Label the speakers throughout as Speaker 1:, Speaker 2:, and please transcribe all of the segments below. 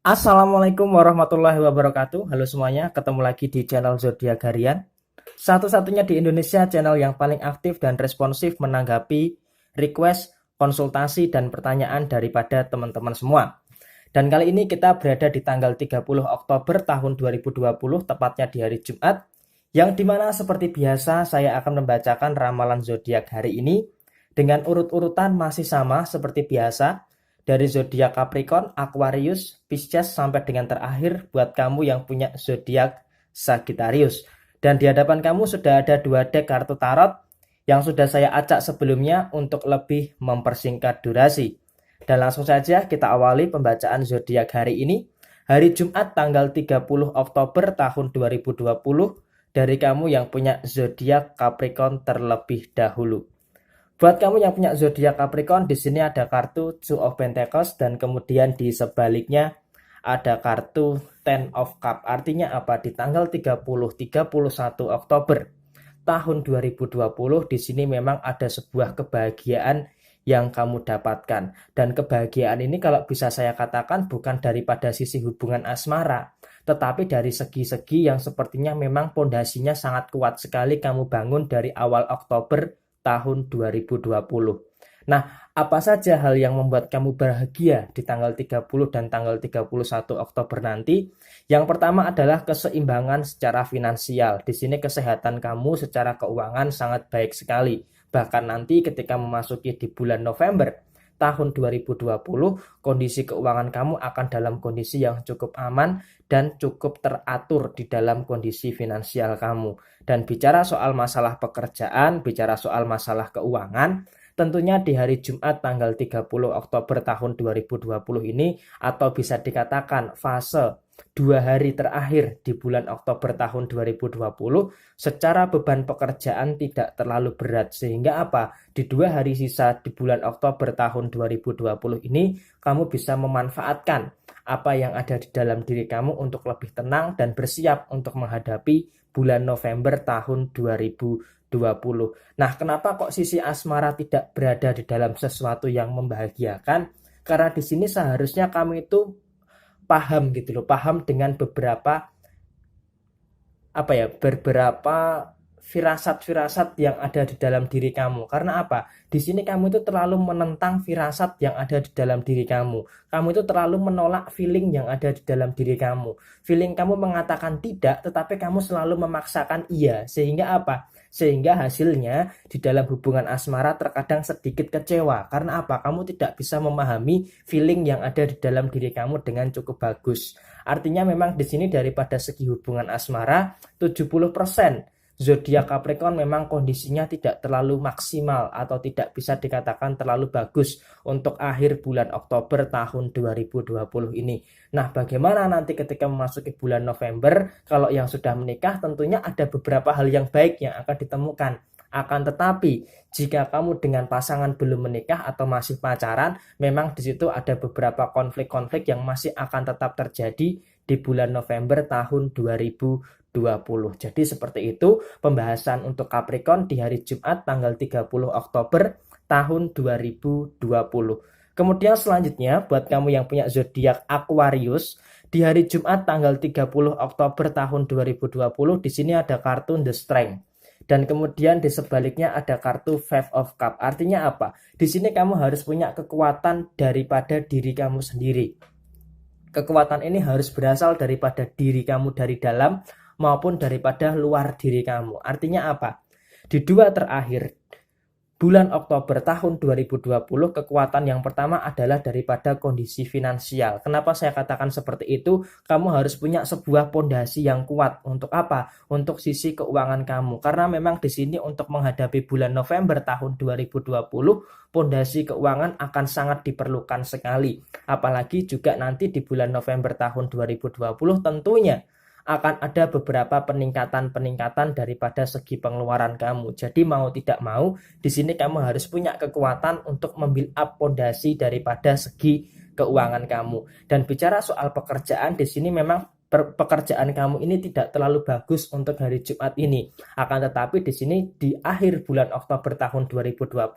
Speaker 1: Assalamualaikum warahmatullahi wabarakatuh. Halo semuanya, ketemu lagi di channel Zodiak Harian. Satu-satunya di Indonesia channel yang paling aktif dan responsif menanggapi request, konsultasi, dan pertanyaan daripada teman-teman semua. Dan kali ini kita berada di tanggal 30 Oktober tahun 2020, tepatnya di hari Jumat, yang dimana seperti biasa saya akan membacakan ramalan zodiak hari ini dengan urut-urutan masih sama seperti biasa, dari zodiak Capricorn, Aquarius, Pisces sampai dengan terakhir buat kamu yang punya zodiak Sagittarius. Dan di hadapan kamu sudah ada 2 deck kartu tarot yang sudah saya acak sebelumnya untuk lebih mempersingkat durasi. Dan langsung saja kita awali pembacaan zodiak hari ini, hari Jumat tanggal 30 Oktober tahun 2020, dari kamu yang punya zodiak Capricorn terlebih dahulu. Buat kamu yang punya zodiak Capricorn, di sini ada kartu Two of Pentacles dan kemudian di sebaliknya ada kartu Ten of Cup. Artinya apa? Di tanggal 31 Oktober tahun 2020 di sini memang ada sebuah kebahagiaan yang kamu dapatkan. Dan kebahagiaan ini kalau bisa saya katakan bukan daripada sisi hubungan asmara, tetapi dari segi-segi yang sepertinya memang pondasinya sangat kuat sekali kamu bangun dari awal Oktober tahun 2020. Nah, apa saja hal yang membuat kamu bahagia di tanggal 30 dan tanggal 31 Oktober nanti? Yang pertama adalah keseimbangan secara finansial. Di sini kesehatan kamu secara keuangan sangat baik sekali. Bahkan nanti ketika memasuki di bulan November tahun 2020, kondisi keuangan kamu akan dalam kondisi yang cukup aman dan cukup teratur di dalam kondisi finansial kamu. Dan bicara soal masalah pekerjaan, bicara soal masalah keuangan, tentunya di hari Jumat tanggal 30 Oktober tahun 2020 ini, atau bisa dikatakan fase 2 hari terakhir di bulan Oktober tahun 2020, secara beban pekerjaan tidak terlalu berat. Sehingga apa? Di 2 hari sisa di bulan Oktober tahun 2020 ini, kamu bisa memanfaatkan apa yang ada di dalam diri kamu untuk lebih tenang dan bersiap untuk menghadapi bulan November tahun 2020. Nah, kenapa kok sisi asmara tidak berada di dalam sesuatu yang membahagiakan? Karena di sini seharusnya kamu itu paham gitu loh, paham dengan beberapa firasat-firasat yang ada di dalam diri kamu. Karena apa? Di sini kamu itu terlalu menentang firasat yang ada di dalam diri kamu. Kamu itu terlalu menolak feeling yang ada di dalam diri kamu. Feeling kamu mengatakan tidak, tetapi kamu selalu memaksakan iya. Sehingga apa? Sehingga hasilnya di dalam hubungan asmara terkadang sedikit kecewa. Karena apa? Kamu tidak bisa memahami feeling yang ada di dalam diri kamu dengan cukup bagus. Artinya memang di sini daripada segi hubungan asmara 70%. Zodiak Capricorn memang kondisinya tidak terlalu maksimal atau tidak bisa dikatakan terlalu bagus untuk akhir bulan Oktober tahun 2020 ini. Nah, bagaimana nanti ketika memasuki bulan November? Kalau yang sudah menikah tentunya ada beberapa hal yang baik yang akan ditemukan. Akan tetapi, jika kamu dengan pasangan belum menikah atau masih pacaran, memang di situ ada beberapa konflik-konflik yang masih akan tetap terjadi di bulan November tahun 2020. Jadi seperti itu pembahasan untuk Capricorn di hari Jumat tanggal 30 Oktober tahun 2020. Kemudian selanjutnya buat kamu yang punya zodiak Aquarius, di hari Jumat tanggal 30 Oktober tahun 2020 di sini ada kartu The Strength. Dan kemudian di sebaliknya ada kartu Five of Cup. Artinya apa? Di sini kamu harus punya kekuatan daripada diri kamu sendiri. Kekuatan ini harus berasal daripada diri kamu dari dalam maupun daripada luar diri kamu. Artinya apa? Di 2 terakhir bulan Oktober tahun 2020, kekuatan yang pertama adalah daripada kondisi finansial. Kenapa saya katakan seperti itu? Kamu harus punya sebuah pondasi yang kuat. Untuk apa? Untuk sisi keuangan kamu. Karena memang di sini untuk menghadapi bulan November tahun 2020, pondasi keuangan akan sangat diperlukan sekali. Apalagi juga nanti di bulan November tahun 2020 tentunya akan ada beberapa peningkatan-peningkatan daripada segi pengeluaran kamu. Jadi mau tidak mau, di sini kamu harus punya kekuatan untuk membuild up pondasi daripada segi keuangan kamu. Dan bicara soal pekerjaan, di sini memang pekerjaan kamu ini tidak terlalu bagus untuk hari Jumat ini. Akan tetapi di sini di akhir bulan Oktober tahun 2020,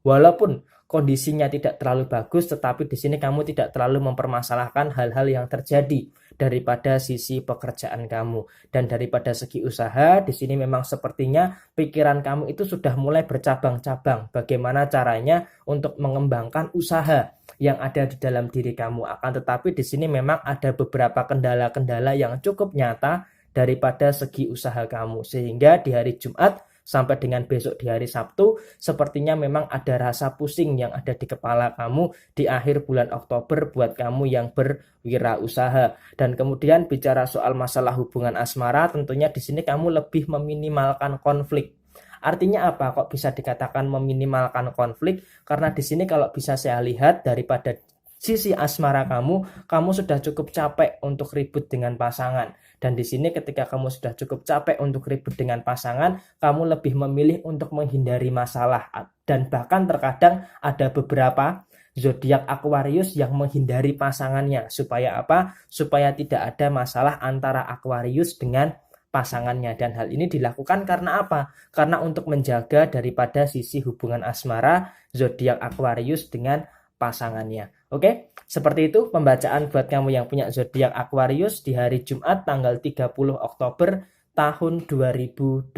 Speaker 1: walaupun kondisinya tidak terlalu bagus, tetapi di sini kamu tidak terlalu mempermasalahkan hal-hal yang terjadi daripada sisi pekerjaan kamu. Dan daripada segi usaha, di sini memang sepertinya pikiran kamu itu sudah mulai bercabang-cabang. Bagaimana caranya untuk mengembangkan usaha yang ada di dalam diri kamu. Akan tetapi di sini memang ada beberapa kendala-kendala yang cukup nyata daripada segi usaha kamu. Sehingga di hari Jumat sampai dengan besok di hari Sabtu, sepertinya memang ada rasa pusing yang ada di kepala kamu di akhir bulan Oktober buat kamu yang berwirausaha. Dan kemudian bicara soal masalah hubungan asmara, tentunya di sini kamu lebih meminimalkan konflik. Artinya apa? Kok bisa dikatakan meminimalkan konflik? Karena di sini kalau bisa saya lihat daripada sisi asmara kamu sudah cukup capek untuk ribut dengan pasangan. Dan di sini ketika kamu sudah cukup capek untuk ribut dengan pasangan, kamu lebih memilih untuk menghindari masalah. Dan bahkan terkadang ada beberapa zodiak Aquarius yang menghindari pasangannya. Supaya apa? Supaya tidak ada masalah antara Aquarius dengan pasangannya. Dan hal ini dilakukan karena apa? Karena untuk menjaga daripada sisi hubungan asmara zodiak Aquarius dengan pasangannya. Oke, seperti itu pembacaan buat kamu yang punya zodiak Aquarius di hari Jumat tanggal 30 Oktober tahun 2020.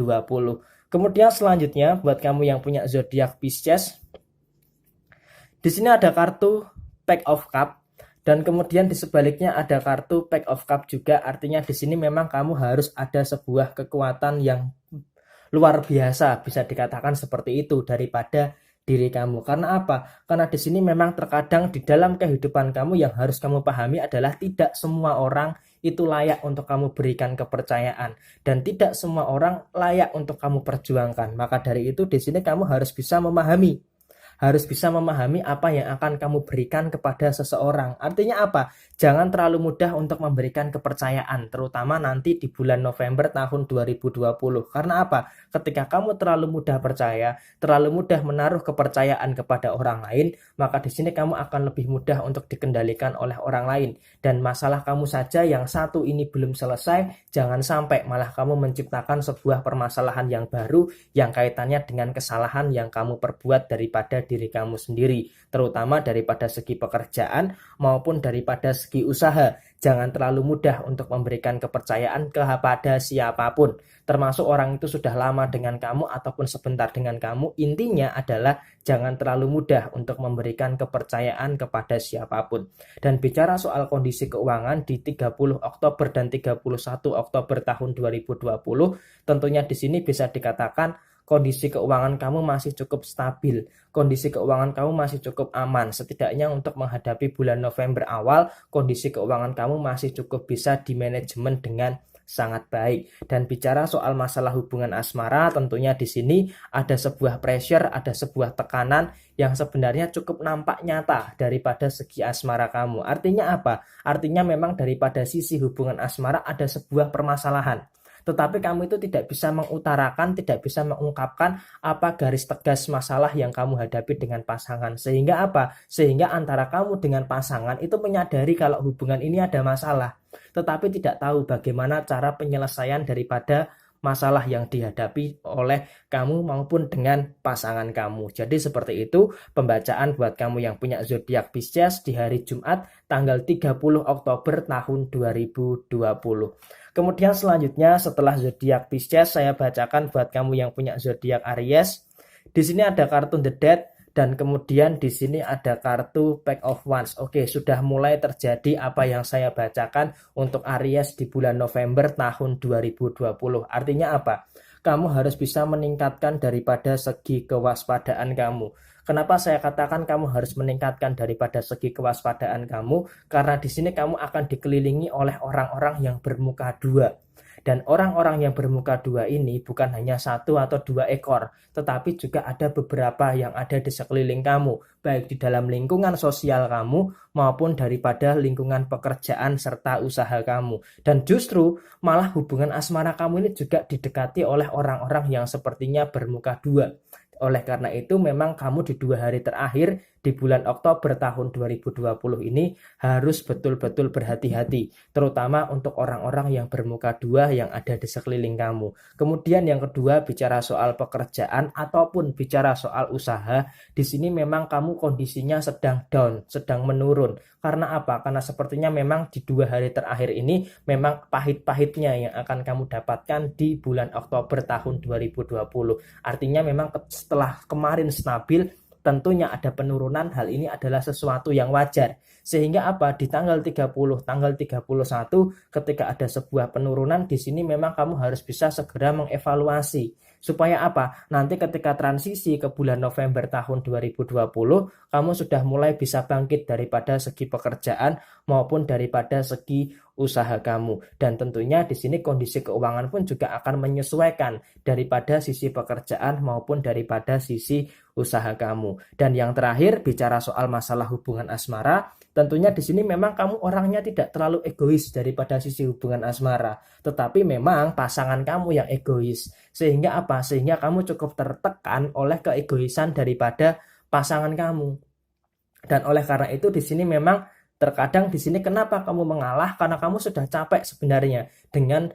Speaker 1: Kemudian selanjutnya buat kamu yang punya zodiak Pisces, di sini ada kartu Pack of Cup dan kemudian di sebaliknya ada kartu Pack of Cup juga. Artinya di sini memang kamu harus ada sebuah kekuatan yang luar biasa, bisa dikatakan seperti itu daripada diri kamu. Karena apa? Karena di sini memang terkadang di dalam kehidupan kamu yang harus kamu pahami adalah tidak semua orang itu layak untuk kamu berikan kepercayaan dan tidak semua orang layak untuk kamu perjuangkan. Maka dari itu di sini kamu harus bisa memahami apa yang akan kamu berikan kepada seseorang. Artinya apa? Jangan terlalu mudah untuk memberikan kepercayaan, terutama nanti di bulan November tahun 2020. Karena apa? Ketika kamu terlalu mudah percaya, terlalu mudah menaruh kepercayaan kepada orang lain, maka di sini kamu akan lebih mudah untuk dikendalikan oleh orang lain. Dan masalah kamu saja yang satu ini belum selesai, jangan sampai malah kamu menciptakan sebuah permasalahan yang baru yang kaitannya dengan kesalahan yang kamu perbuat daripada diri kamu sendiri, terutama daripada segi pekerjaan maupun daripada segi usaha. Jangan terlalu mudah untuk memberikan kepercayaan kepada siapapun, termasuk orang itu sudah lama dengan kamu ataupun sebentar dengan kamu. Intinya adalah jangan terlalu mudah untuk memberikan kepercayaan kepada siapapun. Dan bicara soal kondisi keuangan di 30 Oktober dan 31 Oktober tahun 2020, tentunya di sini bisa dikatakan kondisi keuangan kamu masih cukup stabil, kondisi keuangan kamu masih cukup aman. Setidaknya untuk menghadapi bulan November awal, kondisi keuangan kamu masih cukup bisa dimanajemen dengan sangat baik. Dan bicara soal masalah hubungan asmara, tentunya di sini ada sebuah pressure, ada sebuah tekanan yang sebenarnya cukup nampak nyata daripada segi asmara kamu. Artinya apa? Artinya memang daripada sisi hubungan asmara ada sebuah permasalahan. Tetapi kamu itu tidak bisa mengutarakan, tidak bisa mengungkapkan apa garis tegas masalah yang kamu hadapi dengan pasangan. Sehingga apa? Sehingga antara kamu dengan pasangan itu menyadari kalau hubungan ini ada masalah, tetapi tidak tahu bagaimana cara penyelesaian daripada masalah yang dihadapi oleh kamu maupun dengan pasangan kamu. Jadi seperti itu pembacaan buat kamu yang punya zodiak Pisces di hari Jumat tanggal 30 Oktober tahun 2020. Kemudian selanjutnya setelah zodiak Pisces, saya bacakan buat kamu yang punya zodiak Aries. Di sini ada kartu The Death dan kemudian di sini ada kartu Pack of Wands. Oke, sudah mulai terjadi apa yang saya bacakan untuk Aries di bulan November tahun 2020. Artinya apa? Kamu harus bisa meningkatkan daripada segi kewaspadaan kamu. Kenapa saya katakan kamu harus meningkatkan daripada segi kewaspadaan kamu? Karena di sini kamu akan dikelilingi oleh orang-orang yang bermuka dua. Dan orang-orang yang bermuka dua ini bukan hanya satu atau dua ekor, tetapi juga ada beberapa yang ada di sekeliling kamu, baik di dalam lingkungan sosial kamu maupun daripada lingkungan pekerjaan serta usaha kamu. Dan justru malah hubungan asmara kamu ini juga didekati oleh orang-orang yang sepertinya bermuka dua. Oleh karena itu memang kamu di 2 hari terakhir di bulan Oktober tahun 2020 ini harus betul-betul berhati-hati, terutama untuk orang-orang yang bermuka dua yang ada di sekeliling kamu. Kemudian yang kedua, bicara soal pekerjaan ataupun bicara soal usaha, di sini memang kamu kondisinya sedang down, sedang menurun. Karena apa? Karena sepertinya memang di 2 hari terakhir ini memang pahit-pahitnya yang akan kamu dapatkan di bulan Oktober tahun 2020. Artinya memang setelah kemarin stabil, tentunya ada penurunan. Hal ini adalah sesuatu yang wajar. Sehingga apa? Di tanggal 30, tanggal 31 ketika ada sebuah penurunan di sini memang kamu harus bisa segera mengevaluasi. Supaya apa? Nanti ketika transisi ke bulan November tahun 2020, kamu sudah mulai bisa bangkit daripada segi pekerjaan maupun daripada segi usaha kamu. Dan tentunya di sini kondisi keuangan pun juga akan menyesuaikan daripada sisi pekerjaan maupun daripada sisi usaha kamu. Dan yang terakhir, bicara soal masalah hubungan asmara, tentunya di sini memang kamu orangnya tidak terlalu egois daripada sisi hubungan asmara, tetapi memang pasangan kamu yang egois. Sehingga apa? Sehingga kamu cukup tertekan oleh keegoisan daripada pasangan kamu. Dan oleh karena itu di sini memang terkadang di sini kenapa kamu mengalah? Karena kamu sudah capek sebenarnya dengan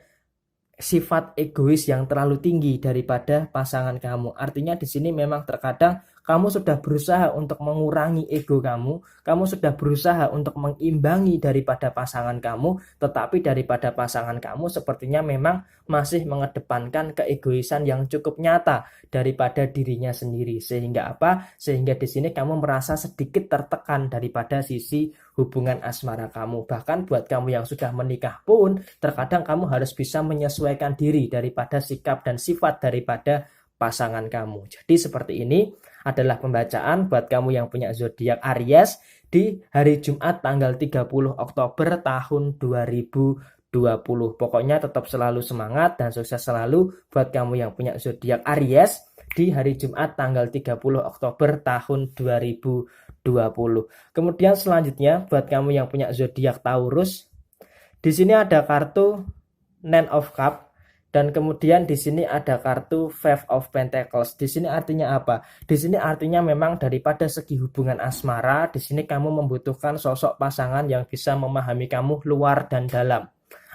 Speaker 1: sifat egois yang terlalu tinggi daripada pasangan kamu. Artinya di sini memang terkadang kamu sudah berusaha untuk mengurangi ego kamu sudah berusaha untuk mengimbangi daripada pasangan kamu, tetapi daripada pasangan kamu sepertinya memang masih mengedepankan keegoisan yang cukup nyata daripada dirinya sendiri. Sehingga apa? Sehingga di sini kamu merasa sedikit tertekan daripada sisi hubungan asmara kamu. Bahkan buat kamu yang sudah menikah pun, terkadang kamu harus bisa menyesuaikan diri daripada sikap dan sifat daripada pasangan kamu. Jadi seperti ini adalah pembacaan buat kamu yang punya zodiak Aries di hari Jumat tanggal 30 Oktober tahun 2020. Pokoknya tetap selalu semangat dan sukses selalu buat kamu yang punya zodiak Aries di hari Jumat tanggal 30 Oktober tahun 2020. Kemudian selanjutnya buat kamu yang punya zodiak Taurus, di sini ada kartu Nine of Cups. Dan kemudian di sini ada kartu Five of Pentacles. Di sini artinya apa? Di sini artinya memang daripada segi hubungan asmara, di sini kamu membutuhkan sosok pasangan yang bisa memahami kamu luar dan dalam.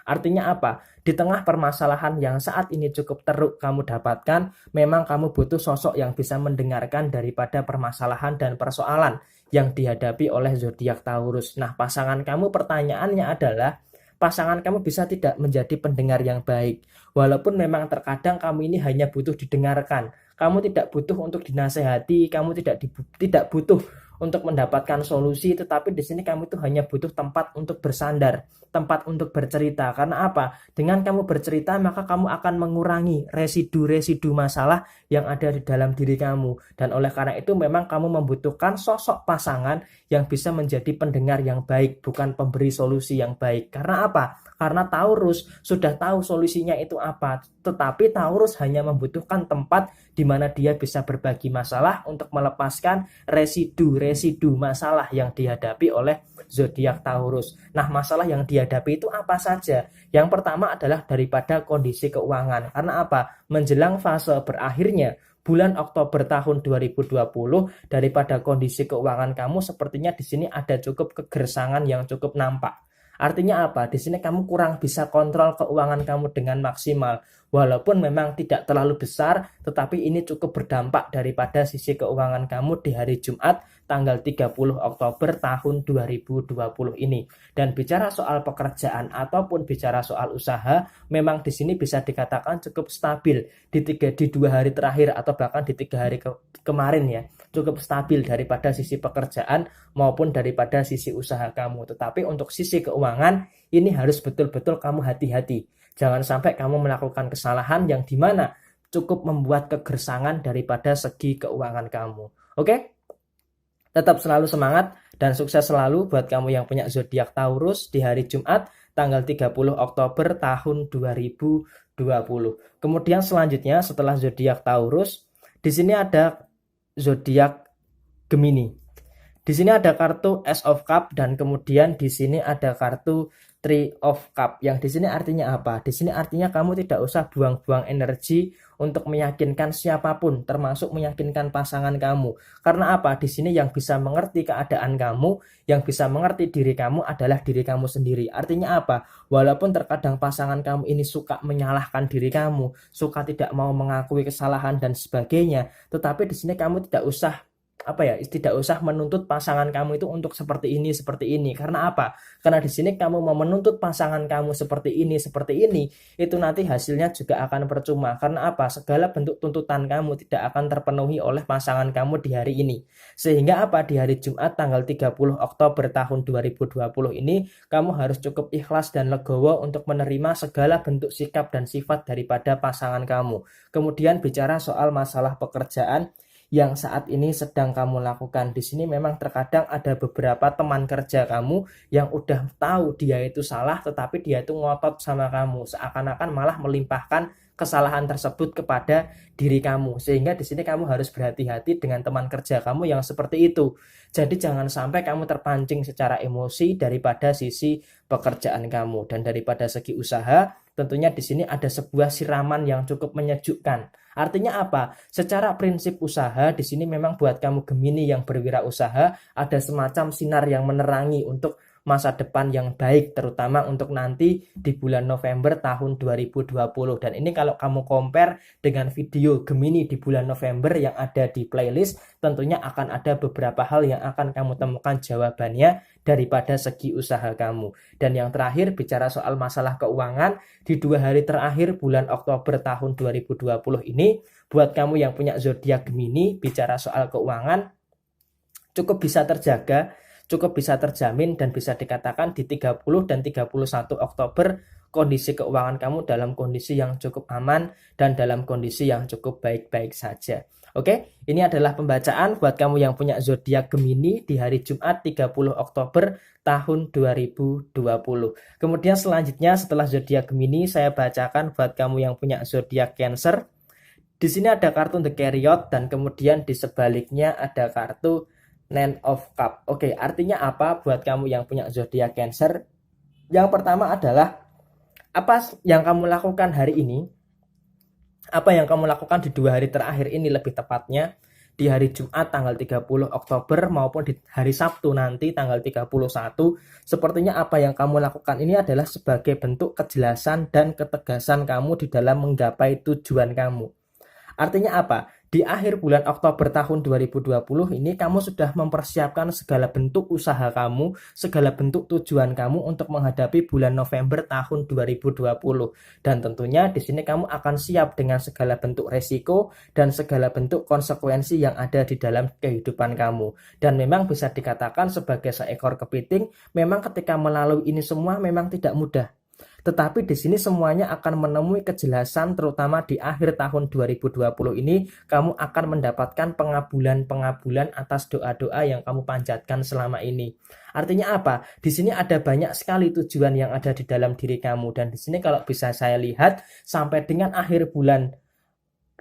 Speaker 1: Artinya apa? Di tengah permasalahan yang saat ini cukup teruk kamu dapatkan, memang kamu butuh sosok yang bisa mendengarkan daripada permasalahan dan persoalan yang dihadapi oleh zodiak Taurus. Nah, pasangan kamu, pertanyaannya adalah, pasangan kamu bisa tidak menjadi pendengar yang baik. Walaupun memang terkadang kamu ini hanya butuh didengarkan. Kamu tidak butuh untuk dinasehati, kamu tidak butuh untuk mendapatkan solusi, tetapi di sini kamu itu hanya butuh tempat untuk bersandar, tempat untuk bercerita. Karena apa? Dengan kamu bercerita, maka kamu akan mengurangi residu-residu masalah yang ada di dalam diri kamu. Dan oleh karena itu memang kamu membutuhkan sosok pasangan yang bisa menjadi pendengar yang baik, bukan pemberi solusi yang baik. Karena apa? Karena Taurus sudah tahu solusinya itu apa, tetapi Taurus hanya membutuhkan tempat di mana dia bisa berbagi masalah untuk melepaskan residu-residu masalah yang dihadapi oleh zodiak Taurus. Nah, masalah yang dihadapi itu apa saja? Yang pertama adalah daripada kondisi keuangan. Karena apa? Menjelang fase berakhirnya bulan Oktober tahun 2020, daripada kondisi keuangan kamu sepertinya di sini ada cukup kegersangan yang cukup nampak. Artinya apa? Di sini kamu kurang bisa kontrol keuangan kamu dengan maksimal. Walaupun memang tidak terlalu besar, tetapi ini cukup berdampak daripada sisi keuangan kamu di hari Jumat tanggal 30 Oktober tahun 2020 ini. Dan bicara soal pekerjaan ataupun bicara soal usaha, memang di sini bisa dikatakan cukup stabil di 2 hari terakhir atau bahkan di 3 hari kemarin ya. Cukup stabil daripada sisi pekerjaan maupun daripada sisi usaha kamu. Tetapi untuk sisi keuangan ini harus betul-betul kamu hati-hati. Jangan sampai kamu melakukan kesalahan yang dimana cukup membuat kegersangan daripada segi keuangan kamu. Oke? Tetap selalu semangat dan sukses selalu buat kamu yang punya zodiak Taurus di hari Jumat tanggal 30 Oktober tahun 2020. Kemudian selanjutnya setelah zodiak Taurus, di sini ada zodiak Gemini. Di sini ada kartu Ace of Cup dan kemudian di sini ada kartu Three of Cup. Yang di sini artinya apa? Di sini artinya kamu tidak usah buang-buang energi untuk meyakinkan siapapun, termasuk meyakinkan pasangan kamu. Karena apa? Di sini yang bisa mengerti keadaan kamu, yang bisa mengerti diri kamu adalah diri kamu sendiri. Artinya apa? Walaupun terkadang pasangan kamu ini suka menyalahkan diri kamu, suka tidak mau mengakui kesalahan dan sebagainya, tetapi di sini kamu tidak usah menuntut pasangan kamu itu untuk seperti ini. Karena apa? Karena di sini kamu mau menuntut pasangan kamu seperti ini, itu nanti hasilnya juga akan percuma. Karena apa? Segala bentuk tuntutan kamu tidak akan terpenuhi oleh pasangan kamu di hari ini. Sehingga apa? Di hari Jumat tanggal 30 Oktober tahun 2020 ini, kamu harus cukup ikhlas dan legowo untuk menerima segala bentuk sikap dan sifat daripada pasangan kamu. Kemudian bicara soal masalah pekerjaan yang saat ini sedang kamu lakukan. Di sini memang terkadang ada beberapa teman kerja kamu yang udah tahu dia itu salah, tetapi dia itu ngotot sama kamu, seakan-akan malah melimpahkan kesalahan tersebut kepada diri kamu. Sehingga di sini kamu harus berhati-hati dengan teman kerja kamu yang seperti itu. Jadi jangan sampai kamu terpancing secara emosi daripada sisi pekerjaan kamu. Dan daripada segi usaha, tentunya di sini ada sebuah siraman yang cukup menyejukkan. Artinya apa? Secara prinsip usaha di sini memang buat kamu Gemini yang berwirausaha ada semacam sinar yang menerangi untuk masa depan yang baik, terutama untuk nanti di bulan November tahun 2020. Dan ini kalau kamu compare dengan video Gemini di bulan November yang ada di playlist, tentunya akan ada beberapa hal yang akan kamu temukan jawabannya daripada segi usaha kamu. Dan yang terakhir, bicara soal masalah keuangan, di 2 hari terakhir bulan Oktober tahun 2020 ini, buat kamu yang punya zodiak Gemini, bicara soal keuangan cukup bisa terjaga, cukup bisa terjamin, dan bisa dikatakan di 30 dan 31 Oktober kondisi keuangan kamu dalam kondisi yang cukup aman dan dalam kondisi yang cukup baik-baik saja. Oke, ini adalah pembacaan buat kamu yang punya zodiak Gemini di hari Jumat 30 Oktober tahun 2020. Kemudian selanjutnya setelah zodiak Gemini, saya bacakan buat kamu yang punya zodiak Cancer. Di sini ada kartu The Chariot dan kemudian di sebaliknya ada kartu Nine of Cup. Oke, artinya apa buat kamu yang punya zodiak Cancer? Yang pertama adalah apa yang kamu lakukan hari ini? Apa yang kamu lakukan di 2 hari terakhir ini, lebih tepatnya di hari Jumat tanggal 30 Oktober maupun di hari Sabtu nanti tanggal 31, sepertinya apa yang kamu lakukan ini adalah sebagai bentuk kejelasan dan ketegasan kamu di dalam menggapai tujuan kamu. Artinya apa? Di akhir bulan Oktober tahun 2020 ini kamu sudah mempersiapkan segala bentuk usaha kamu, segala bentuk tujuan kamu untuk menghadapi bulan November tahun 2020. Dan tentunya di sini kamu akan siap dengan segala bentuk resiko dan segala bentuk konsekuensi yang ada di dalam kehidupan kamu. Dan memang bisa dikatakan sebagai seekor kepiting, memang ketika melalui ini semua memang tidak mudah. Tetapi di sini semuanya akan menemui kejelasan, terutama di akhir tahun 2020 ini kamu akan mendapatkan pengabulan atas doa-doa yang kamu panjatkan selama ini. Artinya apa? Di sini ada banyak sekali tujuan yang ada di dalam diri kamu, dan di sini kalau bisa saya lihat sampai dengan akhir bulan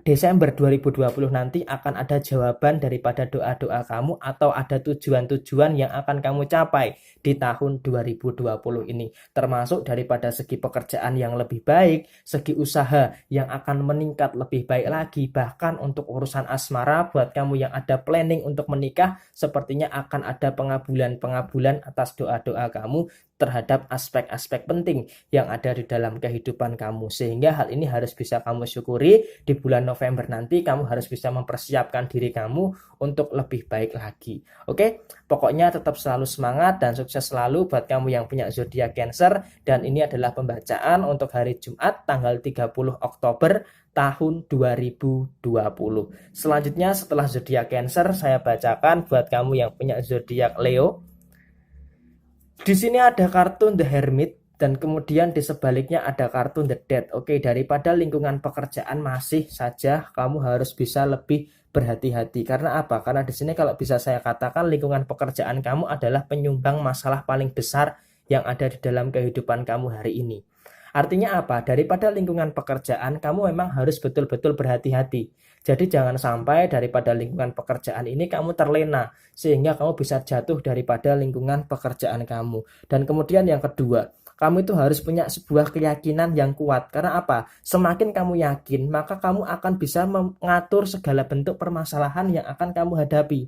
Speaker 1: Desember 2020 nanti akan ada jawaban daripada doa-doa kamu atau ada tujuan-tujuan yang akan kamu capai di tahun 2020 ini. Termasuk daripada segi pekerjaan yang lebih baik, segi usaha yang akan meningkat lebih baik lagi, bahkan untuk urusan asmara buat kamu yang ada planning untuk menikah, sepertinya akan ada pengabulan atas doa-doa kamu terhadap aspek-aspek penting yang ada di dalam kehidupan kamu. Sehingga hal ini harus bisa kamu syukuri. Di bulan November nanti kamu harus bisa mempersiapkan diri kamu untuk lebih baik lagi. Oke, pokoknya tetap selalu semangat dan sukses selalu buat kamu yang punya zodiak Cancer. Dan ini adalah pembacaan untuk hari Jumat tanggal 30 Oktober tahun 2020. Selanjutnya setelah zodiak Cancer, saya bacakan buat kamu yang punya zodiak Leo. Di sini ada kartu The Hermit dan kemudian di sebaliknya ada kartu The Death. Oke, daripada lingkungan pekerjaan masih saja kamu harus bisa lebih berhati-hati. Karena apa? Karena di sini kalau bisa saya katakan lingkungan pekerjaan kamu adalah penyumbang masalah paling besar yang ada di dalam kehidupan kamu hari ini. Artinya apa? Daripada lingkungan pekerjaan, kamu memang harus betul-betul berhati-hati. Jadi jangan sampai daripada lingkungan pekerjaan ini kamu terlena sehingga kamu bisa jatuh daripada lingkungan pekerjaan kamu. Dan kemudian yang kedua, kamu itu harus punya sebuah keyakinan yang kuat. Karena apa? Semakin kamu yakin, maka kamu akan bisa mengatur segala bentuk permasalahan yang akan kamu hadapi.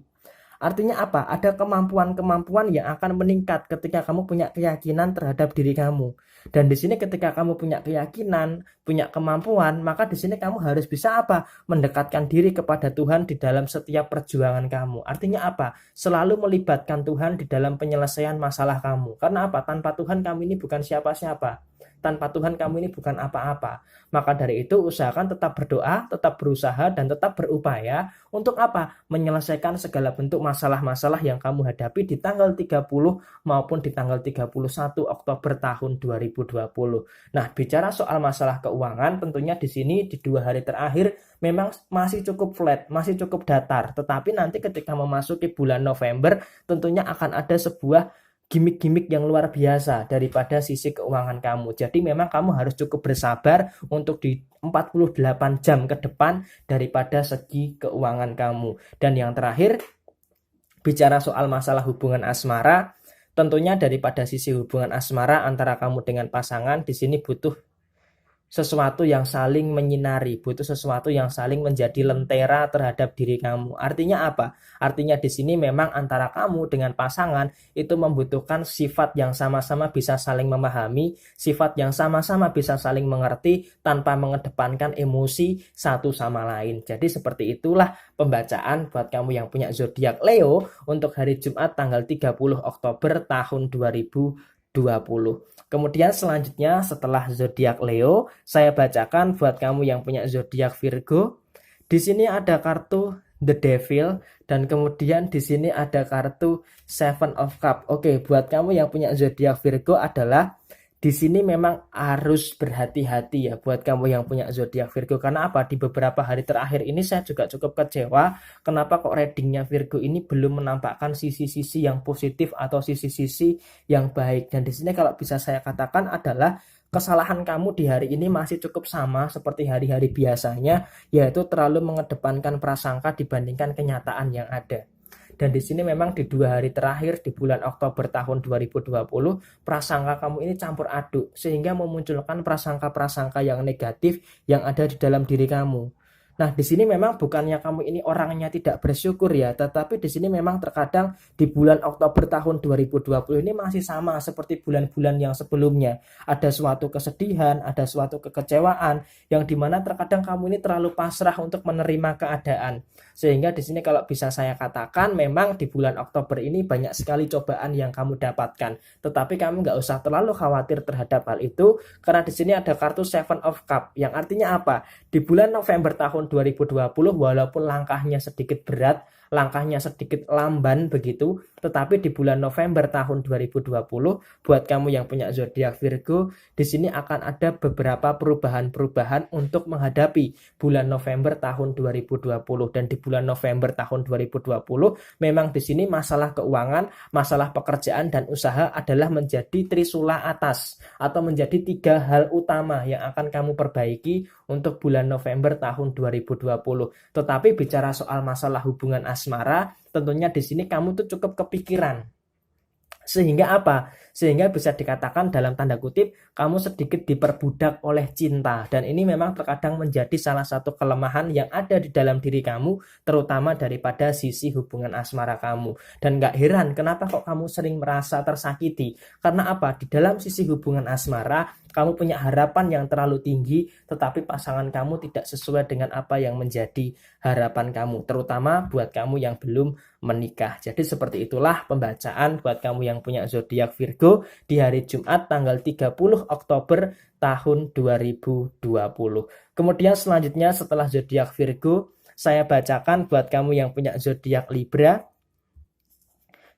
Speaker 1: Artinya apa? Ada kemampuan-kemampuan yang akan meningkat ketika kamu punya keyakinan terhadap diri kamu. Dan di sini ketika kamu punya keyakinan, punya kemampuan, maka di sini kamu harus bisa apa? Mendekatkan diri kepada Tuhan di dalam setiap perjuangan kamu. Artinya apa? Selalu melibatkan Tuhan di dalam penyelesaian masalah kamu. Karena apa? Tanpa Tuhan kamu ini bukan siapa-siapa. Tanpa Tuhan kamu ini bukan apa-apa. Maka dari itu usahakan tetap berdoa, tetap berusaha, dan tetap berupaya untuk apa? Menyelesaikan segala bentuk masalah-masalah yang kamu hadapi di tanggal 30 maupun di tanggal 31 Oktober tahun 2020. Nah, bicara soal masalah keuangan, tentunya di sini di 2 hari terakhir memang masih cukup flat, masih cukup datar. Tetapi nanti ketika memasuki bulan November, tentunya akan ada sebuah gimmick-gimmick yang luar biasa daripada sisi keuangan kamu. Jadi memang kamu harus cukup bersabar untuk di 48 jam ke depan daripada segi keuangan kamu. Dan yang terakhir, bicara soal masalah hubungan asmara, tentunya daripada sisi hubungan asmara antara kamu dengan pasangan, di sini butuh sesuatu yang saling menyinari, butuh sesuatu yang saling menjadi lentera terhadap diri kamu. Artinya apa? Artinya di sini memang antara kamu dengan pasangan itu membutuhkan sifat yang sama-sama bisa saling memahami, sifat yang sama-sama bisa saling mengerti tanpa mengedepankan emosi satu sama lain. Jadi seperti itulah pembacaan buat kamu yang punya zodiak Leo untuk hari Jumat tanggal 30 Oktober tahun 2020. Kemudian selanjutnya setelah zodiak Leo, saya bacakan buat kamu yang punya zodiak Virgo. Di sini ada kartu The Devil dan kemudian di sini ada kartu Seven of Cups. Oke, buat kamu yang punya zodiak Virgo adalah di sini memang harus berhati-hati ya buat kamu yang punya zodiak Virgo. Karena apa? Di beberapa hari terakhir ini saya juga cukup kecewa. Kenapa kok readingnya Virgo ini belum menampakkan sisi-sisi yang positif atau sisi-sisi yang baik. Dan di sini kalau bisa saya katakan adalah kesalahan kamu di hari ini masih cukup sama seperti hari-hari biasanya, yaitu terlalu mengedepankan prasangka dibandingkan kenyataan yang ada. Dan di sini memang di 2 hari terakhir di bulan Oktober tahun 2020, prasangka kamu ini campur aduk sehingga memunculkan prasangka-prasangka yang negatif yang ada di dalam diri kamu. Nah, di sini memang bukannya kamu ini orangnya tidak bersyukur ya, tetapi di sini memang terkadang di bulan Oktober tahun 2020 ini masih sama seperti bulan-bulan yang sebelumnya. Ada suatu kesedihan, ada suatu kekecewaan yang dimana terkadang kamu ini terlalu pasrah untuk menerima keadaan. Sehingga di sini kalau bisa saya katakan memang di bulan Oktober ini banyak sekali cobaan yang kamu dapatkan. Tetapi kamu nggak usah terlalu khawatir terhadap hal itu karena di sini ada kartu Seven of Cups yang artinya apa? Di bulan November tahun 2020 walaupun langkahnya sedikit berat, langkahnya sedikit lamban begitu, tetapi di bulan November tahun 2020 buat kamu yang punya zodiak Virgo, di sini akan ada beberapa perubahan-perubahan untuk menghadapi bulan November tahun 2020 dan di bulan November tahun 2020 memang di sini masalah keuangan, masalah pekerjaan dan usaha adalah menjadi trisula atas atau menjadi 3 hal utama yang akan kamu perbaiki untuk bulan November tahun 2020. Tetapi bicara soal masalah hubungan asmara, tentunya di sini kamu tuh cukup kepikiran. Sehingga apa? Sehingga bisa dikatakan dalam tanda kutip kamu sedikit diperbudak oleh cinta. Dan ini memang terkadang menjadi salah satu kelemahan yang ada di dalam diri kamu, terutama daripada sisi hubungan asmara kamu. Dan gak heran kenapa kok kamu sering merasa tersakiti. Karena apa? Di dalam sisi hubungan asmara kamu punya harapan yang terlalu tinggi, tetapi pasangan kamu tidak sesuai dengan apa yang menjadi harapan kamu, terutama buat kamu yang belum menikah. Jadi seperti itulah pembacaan buat kamu yang punya zodiak Virgo di hari Jumat tanggal 30 Oktober tahun 2020. Kemudian selanjutnya setelah zodiak Virgo, saya bacakan buat kamu yang punya zodiak Libra.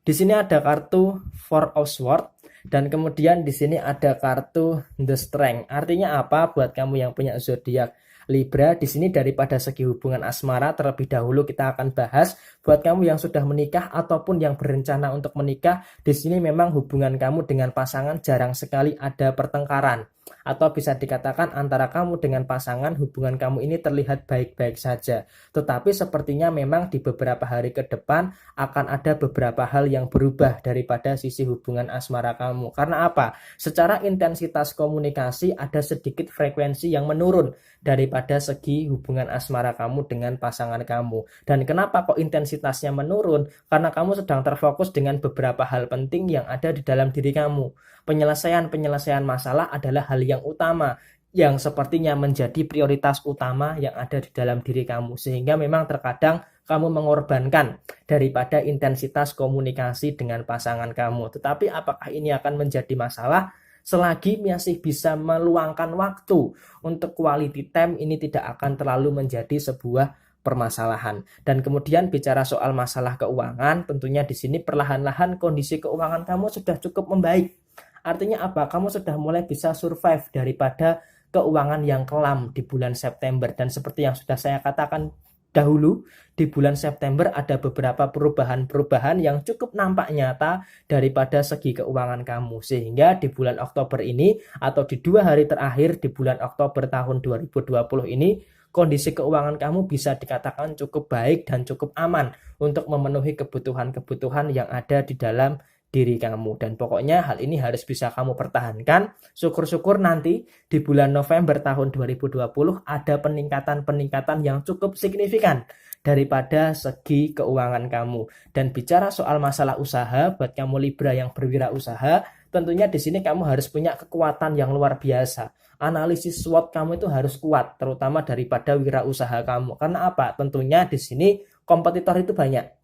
Speaker 1: Di sini ada kartu Four of Swords. Dan kemudian di sini ada kartu The Strength. Artinya apa buat kamu yang punya zodiak Libra? Di sini daripada segi hubungan asmara terlebih dahulu kita akan bahas buat kamu yang sudah menikah ataupun yang berencana untuk menikah. Di sini memang hubungan kamu dengan pasangan jarang sekali ada pertengkaran. Atau bisa dikatakan antara kamu dengan pasangan, hubungan kamu ini terlihat baik-baik saja. Tetapi sepertinya memang di beberapa hari ke depan akan ada beberapa hal yang berubah daripada sisi hubungan asmara kamu. Karena apa? Secara intensitas komunikasi ada sedikit frekuensi yang menurun daripada segi hubungan asmara kamu dengan pasangan kamu. Dan kenapa kok intensitasnya menurun? Karena kamu sedang terfokus dengan beberapa hal penting yang ada di dalam diri kamu. Penyelesaian masalah adalah hal yang utama, yang sepertinya menjadi prioritas utama yang ada di dalam diri kamu. Sehingga memang terkadang kamu mengorbankan daripada intensitas komunikasi dengan pasangan kamu. Tetapi apakah ini akan menjadi masalah? Selagi masih bisa meluangkan waktu untuk quality time, ini tidak akan terlalu menjadi sebuah permasalahan. Dan kemudian bicara soal masalah keuangan, tentunya di sini perlahan-lahan kondisi keuangan kamu sudah cukup membaik. Artinya apa? Kamu sudah mulai bisa survive daripada keuangan yang kelam di bulan September. Dan seperti yang sudah saya katakan dahulu, di bulan September ada beberapa perubahan-perubahan yang cukup nampak nyata daripada segi keuangan kamu. Sehingga di bulan Oktober ini atau di 2 hari terakhir di bulan Oktober tahun 2020 ini, kondisi keuangan kamu bisa dikatakan cukup baik dan cukup aman untuk memenuhi kebutuhan-kebutuhan yang ada di dalam diri kamu. Dan pokoknya hal ini harus bisa kamu pertahankan. Syukur-syukur nanti di bulan November tahun 2020 ada peningkatan-peningkatan yang cukup signifikan daripada segi keuangan kamu. Dan bicara soal masalah usaha, buat kamu Libra yang berwirausaha, tentunya di sini kamu harus punya kekuatan yang luar biasa. Analisis SWOT kamu itu harus kuat, terutama daripada wirausaha kamu. Karena apa? Tentunya di sini kompetitor itu banyak.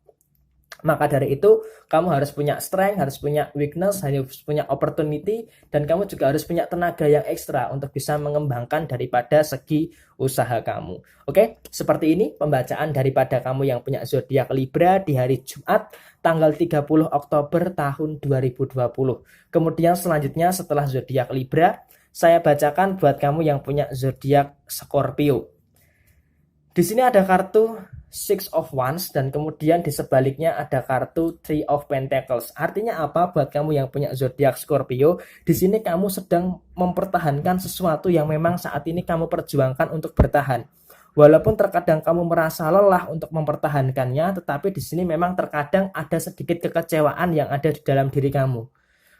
Speaker 1: Maka dari itu kamu harus punya strength, harus punya weakness, harus punya opportunity, dan kamu juga harus punya tenaga yang ekstra untuk bisa mengembangkan daripada segi usaha kamu. Oke, seperti ini pembacaan daripada kamu yang punya zodiak Libra di hari Jumat tanggal 30 Oktober tahun 2020. Kemudian selanjutnya setelah zodiak Libra, saya bacakan buat kamu yang punya zodiak Scorpio. Di sini ada kartu Six of Wands dan kemudian di sebaliknya ada kartu Three of Pentacles. Artinya apa buat kamu yang punya zodiak Scorpio? Di sini kamu sedang mempertahankan sesuatu yang memang saat ini kamu perjuangkan untuk bertahan. Walaupun terkadang kamu merasa lelah untuk mempertahankannya, tetapi di sini memang terkadang ada sedikit kekecewaan yang ada di dalam diri kamu.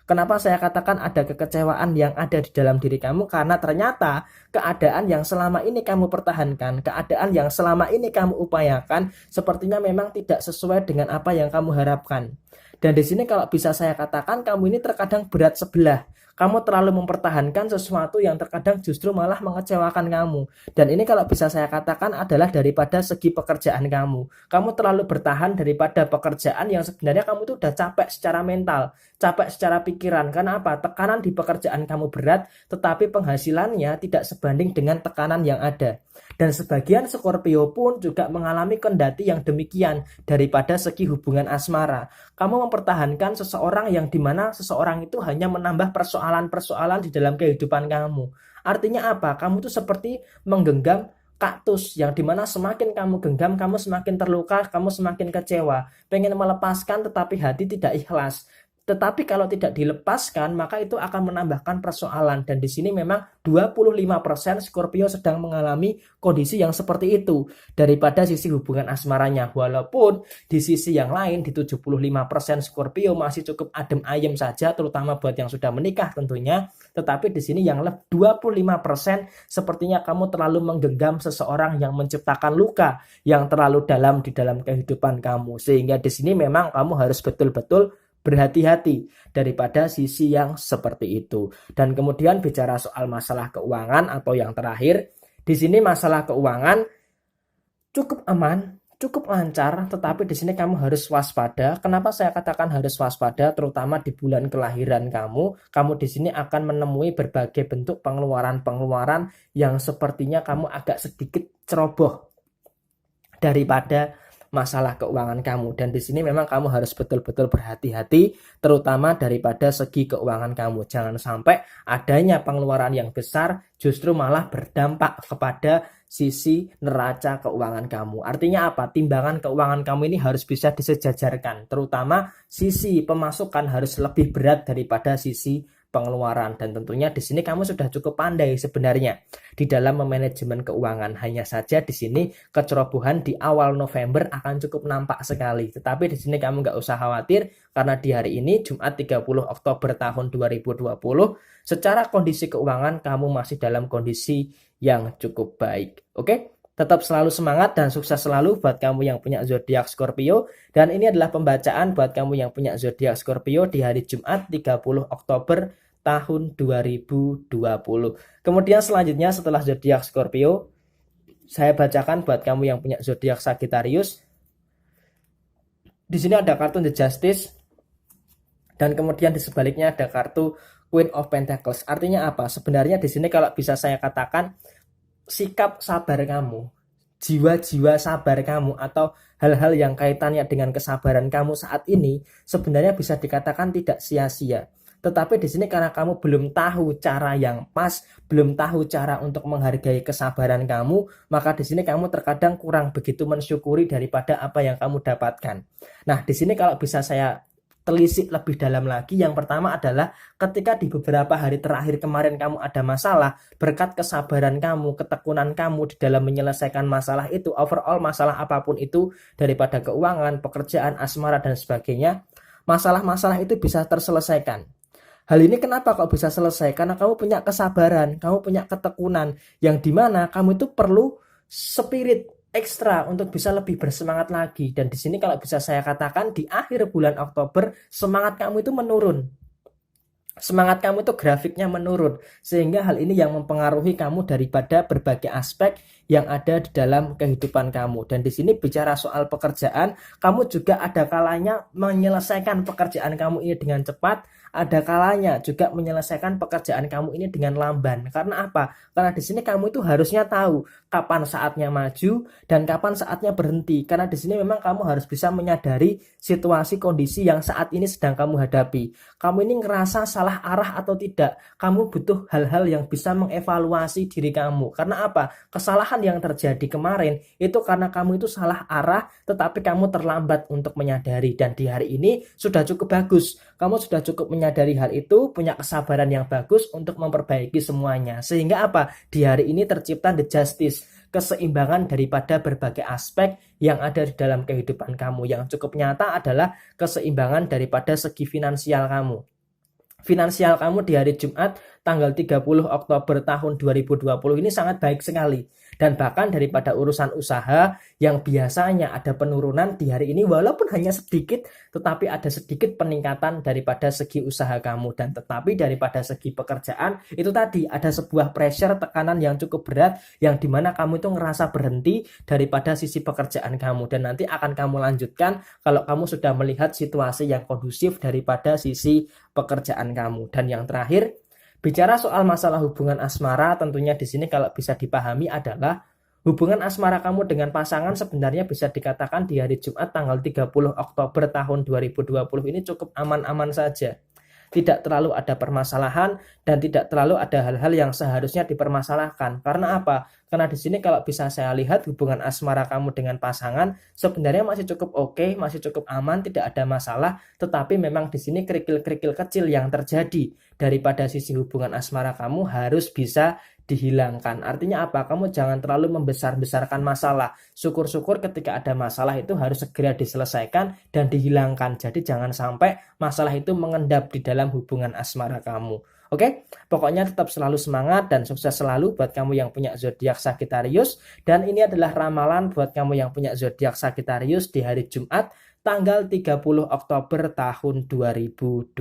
Speaker 1: Kenapa saya katakan ada kekecewaan yang ada di dalam diri kamu? Karena ternyata keadaan yang selama ini kamu pertahankan, keadaan yang selama ini kamu upayakan, sepertinya memang tidak sesuai dengan apa yang kamu harapkan. Dan di sini kalau bisa saya katakan, kamu ini terkadang berat sebelah. Kamu terlalu mempertahankan sesuatu yang terkadang justru malah mengecewakan kamu. Dan ini kalau bisa saya katakan adalah daripada segi pekerjaan kamu. Kamu terlalu bertahan daripada pekerjaan yang sebenarnya kamu tuh udah capek secara mental, capek secara pikiran. Karena apa? Tekanan di pekerjaan kamu berat, tetapi penghasilannya tidak sebanding dengan tekanan yang ada. Dan sebagian Scorpio pun juga mengalami kendati yang demikian daripada segi hubungan asmara. Kamu mempertahankan seseorang yang dimana seseorang itu hanya menambah persoalan-persoalan di dalam kehidupan kamu. Artinya apa? Kamu tuh seperti menggenggam kaktus yang dimana semakin kamu genggam, kamu semakin terluka, kamu semakin kecewa. Pengen melepaskan tetapi hati tidak ikhlas. Tetapi kalau tidak dilepaskan, maka itu akan menambahkan persoalan. Dan di sini memang 25% Scorpio sedang mengalami kondisi yang seperti itu daripada sisi hubungan asmaranya. Walaupun di sisi yang lain, di 75% Scorpio masih cukup adem ayem saja, terutama buat yang sudah menikah tentunya. Tetapi di sini yang 25% sepertinya kamu terlalu menggenggam seseorang yang menciptakan luka yang terlalu dalam di dalam kehidupan kamu. Sehingga di sini memang kamu harus betul-betul berhati-hati daripada sisi yang seperti itu. Dan kemudian bicara soal masalah keuangan atau yang terakhir, di sini masalah keuangan cukup aman, cukup lancar, tetapi di sini kamu harus waspada. Kenapa saya katakan harus waspada? Terutama di bulan kelahiran kamu di sini akan menemui berbagai bentuk pengeluaran-pengeluaran yang sepertinya kamu agak sedikit ceroboh daripada masalah keuangan kamu. Dan di sini memang kamu harus betul-betul berhati-hati, terutama daripada segi keuangan kamu. Jangan sampai adanya pengeluaran yang besar justru malah berdampak kepada sisi neraca keuangan kamu. Artinya apa? Timbangan keuangan kamu ini harus bisa disejajarkan, terutama sisi pemasukan harus lebih berat daripada sisi pengeluaran. Dan tentunya di sini kamu sudah cukup pandai sebenarnya di dalam memanajemen keuangan. Hanya saja di sini kecerobohan di awal November akan cukup nampak sekali. Tetapi di sini kamu nggak usah khawatir karena di hari ini Jumat 30 Oktober tahun 2020 secara kondisi keuangan kamu masih dalam kondisi yang cukup baik. Oke? Tetap selalu semangat dan sukses selalu buat kamu yang punya zodiak Scorpio. Dan ini adalah pembacaan buat kamu yang punya zodiak Scorpio di hari Jumat 30 Oktober tahun 2020. Kemudian selanjutnya setelah zodiak Scorpio, saya bacakan buat kamu yang punya zodiak Sagittarius. Di sini ada kartu The Justice dan kemudian di sebaliknya ada kartu Queen of Pentacles. Artinya apa? Sebenarnya di sini kalau bisa saya katakan sikap sabar kamu, jiwa-jiwa sabar kamu atau hal-hal yang kaitannya dengan kesabaran kamu saat ini sebenarnya bisa dikatakan tidak sia-sia. Tetapi di sini karena kamu belum tahu cara yang pas, belum tahu cara untuk menghargai kesabaran kamu, maka di sini kamu terkadang kurang begitu mensyukuri daripada apa yang kamu dapatkan. Nah, di sini kalau bisa saya telisik lebih dalam lagi, yang pertama adalah ketika di beberapa hari terakhir kemarin kamu ada masalah, berkat kesabaran kamu, ketekunan kamu di dalam menyelesaikan masalah itu, overall masalah apapun itu, daripada keuangan, pekerjaan, asmara, dan sebagainya, masalah-masalah itu bisa terselesaikan. Hal ini kenapa kok bisa selesai? Karena kamu punya kesabaran, kamu punya ketekunan, yang dimana kamu itu perlu spirit ekstra untuk bisa lebih bersemangat lagi. Dan di sini kalau bisa saya katakan di akhir bulan Oktober semangat kamu itu menurun. Semangat kamu itu grafiknya menurun, sehingga hal ini yang mempengaruhi kamu daripada berbagai aspek yang ada di dalam kehidupan kamu. Dan di sini bicara soal pekerjaan, kamu juga ada kalanya menyelesaikan pekerjaan kamu ini dengan cepat, ada kalanya juga menyelesaikan pekerjaan kamu ini dengan lamban. Karena apa? Karena di sini kamu itu harusnya tahu kapan saatnya maju dan kapan saatnya berhenti. Karena di sini memang kamu harus bisa menyadari situasi kondisi yang saat ini sedang kamu hadapi. Kamu ini ngerasa salah arah atau tidak. Kamu butuh hal-hal yang bisa mengevaluasi diri kamu. Karena apa? Kesalahan yang terjadi kemarin itu karena kamu itu salah arah, tetapi kamu terlambat untuk menyadari. Dan di hari ini sudah cukup bagus. Kamu sudah cukup menyadari hal itu, punya kesabaran yang bagus untuk memperbaiki semuanya. Sehingga apa? Di hari ini tercipta The Justice, keseimbangan daripada berbagai aspek yang ada di dalam kehidupan kamu. Yang cukup nyata adalah keseimbangan daripada segi finansial kamu. Finansial kamu di hari Jumat tanggal 30 Oktober tahun 2020 ini sangat baik sekali. Dan bahkan daripada urusan usaha yang biasanya ada penurunan di hari ini walaupun hanya sedikit, tetapi ada sedikit peningkatan daripada segi usaha kamu. Dan tetapi daripada segi pekerjaan itu tadi ada sebuah pressure, tekanan yang cukup berat yang dimana kamu itu ngerasa berhenti daripada sisi pekerjaan kamu. Dan nanti akan kamu lanjutkan kalau kamu sudah melihat situasi yang kondusif daripada sisi pekerjaan kamu. Dan yang terakhir, bicara soal masalah hubungan asmara, tentunya di sini kalau bisa dipahami adalah hubungan asmara kamu dengan pasangan sebenarnya bisa dikatakan di hari Jumat tanggal 30 Oktober tahun 2020 ini cukup aman-aman saja. Tidak terlalu ada permasalahan dan tidak terlalu ada hal-hal yang seharusnya dipermasalahkan. Karena apa? Karena di sini kalau bisa saya lihat hubungan asmara kamu dengan pasangan sebenarnya masih cukup oke, masih cukup aman, tidak ada masalah. Tetapi memang di sini kerikil-kerikil kecil yang terjadi daripada sisi hubungan asmara kamu harus bisa dihilangkan. Artinya apa? Kamu jangan terlalu membesar-besarkan masalah. Syukur-syukur ketika ada masalah itu harus segera diselesaikan dan dihilangkan. Jadi jangan sampai masalah itu mengendap di dalam hubungan asmara kamu. Oke, pokoknya tetap selalu semangat dan sukses selalu buat kamu yang punya zodiak Sagittarius. Dan ini adalah ramalan buat kamu yang punya zodiak Sagittarius di hari Jumat tanggal 30 Oktober tahun 2020.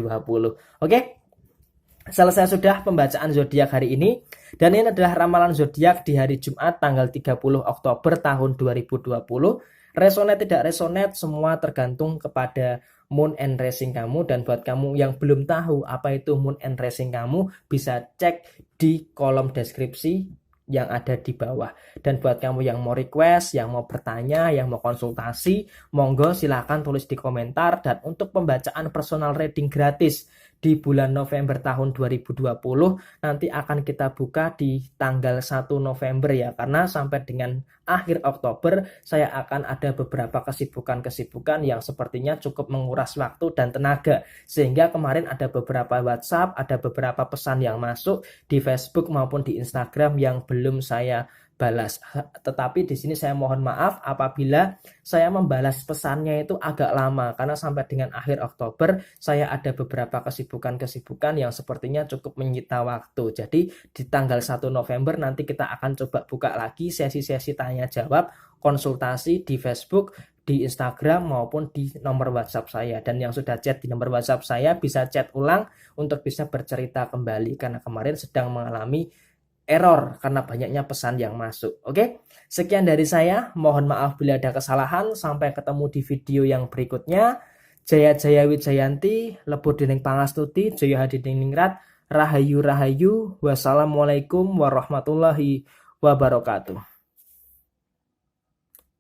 Speaker 1: Oke? Selesai sudah pembacaan zodiak hari ini, dan ini adalah ramalan zodiak di hari Jumat tanggal 30 Oktober tahun 2020. Resonate tidak resonate semua tergantung kepada moon and rising kamu. Dan buat kamu yang belum tahu apa itu moon and rising kamu, bisa cek di kolom deskripsi yang ada di bawah. Dan buat kamu yang mau request, yang mau bertanya, yang mau konsultasi, monggo silahkan tulis di komentar. Dan untuk pembacaan personal reading gratis di bulan November tahun 2020 nanti akan kita buka di tanggal 1 November ya, karena sampai dengan akhir Oktober saya akan ada beberapa kesibukan-kesibukan yang sepertinya cukup menguras waktu dan tenaga, sehingga kemarin ada beberapa WhatsApp, ada beberapa pesan yang masuk di Facebook maupun di Instagram yang belum saya balas. Tetapi di sini saya mohon maaf apabila saya membalas pesannya itu agak lama, karena sampai dengan akhir Oktober saya ada beberapa kesibukan-kesibukan yang sepertinya cukup menyita waktu. Jadi di tanggal 1 November nanti kita akan coba buka lagi sesi-sesi tanya jawab, konsultasi di Facebook, di Instagram maupun di nomor WhatsApp saya. Dan yang sudah chat di nomor WhatsApp saya bisa chat ulang untuk bisa bercerita kembali, karena kemarin sedang mengalami error karena banyaknya pesan yang masuk. Oke, sekian dari saya. Mohon maaf bila ada kesalahan. Sampai ketemu di video yang berikutnya. Jaya Jaya Wijayanti, Lebur Dening Pangastuti, Jaya Hadiningrat, Rahayu Rahayu. Wassalamualaikum warahmatullahi wabarakatuh.